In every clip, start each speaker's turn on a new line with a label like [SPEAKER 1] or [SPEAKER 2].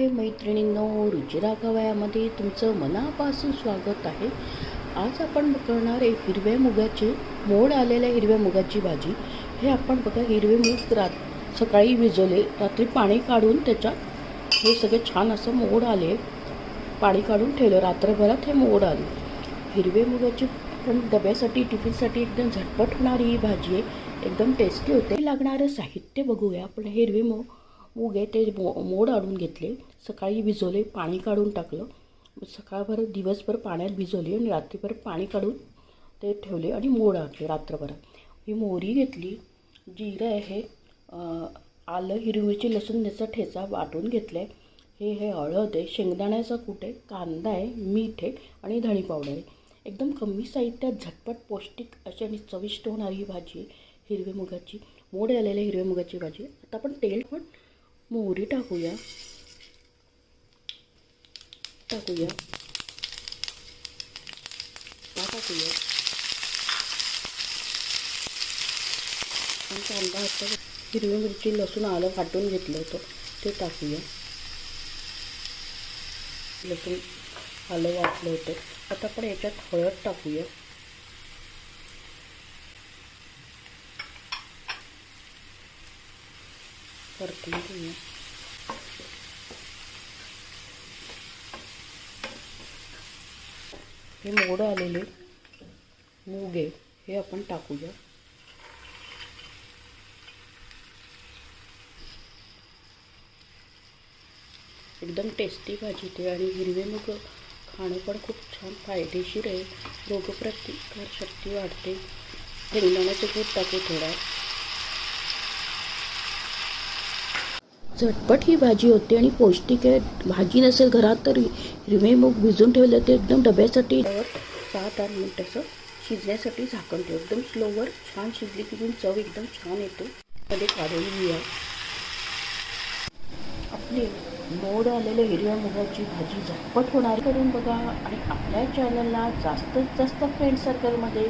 [SPEAKER 1] हाय मैत्रिणींनो, रुचिरा गवयामध्ये तुमचं मनापासून स्वागत आहे. आज आपण करणार आहे हिरव्या मुगाची मोड आलेल्या हिरव्या मुगाची भाजी. हे आपण बघा हिरवे मूग सकाळी भिजवले, रात्री पाणी काढून त्याच्यात हे सगळे छान असं मोड आले. पाणी काढून ठेवलं, रात्रभरात हे मोड आले. हिरवे मुगाची पण डब्यासाठी टिफिनसाठी एकदम झटपट होणारी ही भाजी आहे, एकदम टेस्टी होते. लागणारं साहित्य बघूया. आपण हिरवे मूग आहे ते मोड आणून घेतले, सकाळी भिजवले, पाणी काढून टाकलं. सकाळभर दिवसभर पाण्यात भिजवली आणि रात्रीभर पाणी काढून ते ठेवले आणि मोड आणले रात्रभरात. ही मोहरी घेतली, जिरं आहे, आलं, हिरवी मिरची, लसूण याचा ठेचा वाटून घेतला आहे. हे हळद आहे, शेंगदाण्याचा कूट आहे, कांदा आहे, मीठ आहे आणि धणी पावडर आहे. एकदम कमी साहित्यात झटपट पौष्टिक अशी आणि चविष्ट होणारी ही भाजी आहे हिरव्या मुगाची, मोड आलेल्या हिरव्या मुगाची भाजी. आता आपण तेल पण मोहरी टाकूया टाकूया कांदा आता हिरवी मिरची, लसूण, आलं वाटून घेतलं होतं ते टाकूया. लसूण आलं वाटलं होतं. आता आपण याच्यात हळद टाकूया. परतून घेऊया. हे मोड आलेले मूग आहे हे आपण टाकूया. एकदम टेस्टी भाजी ते आणि हिरवे मूग खाणं पण खूप छान फायदेशीर आहे. रोगप्रतिकार शक्ती वाढते. शेंगदाण्याचं कूट टाकू थोडा. झटपट ही भाजी होते आणि पौष्टिक आहे. भाजी नसेल घरात तर हिरवे मूग भिजून ठेवलं ते एकदम डब्यासाठी 7-8 मिनिटाचं शिजण्यासाठी झाकण ठेव. एकदम स्लोवर छान शिजली की चव एकदम छान येते. मध्ये काढून घेऊया. आपली मोड आलेल्या हिरव्या मुगाची भाजी झटपट होणार करून बघा आणि आपल्या चॅनलला जास्तीत जास्त फ्रेंड सर्कलमध्ये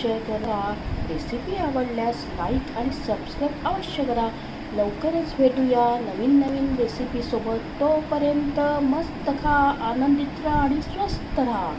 [SPEAKER 1] शेअर करा. रेसिपी आवडल्यास लाईक आणि सबस्क्राईब अवश्य करा. लवकरच भेटूया नवीन रेसिपीसोबत. तोपर्यंत मस्त खा, आनंदित राहा आणि स्वस्थ राहा.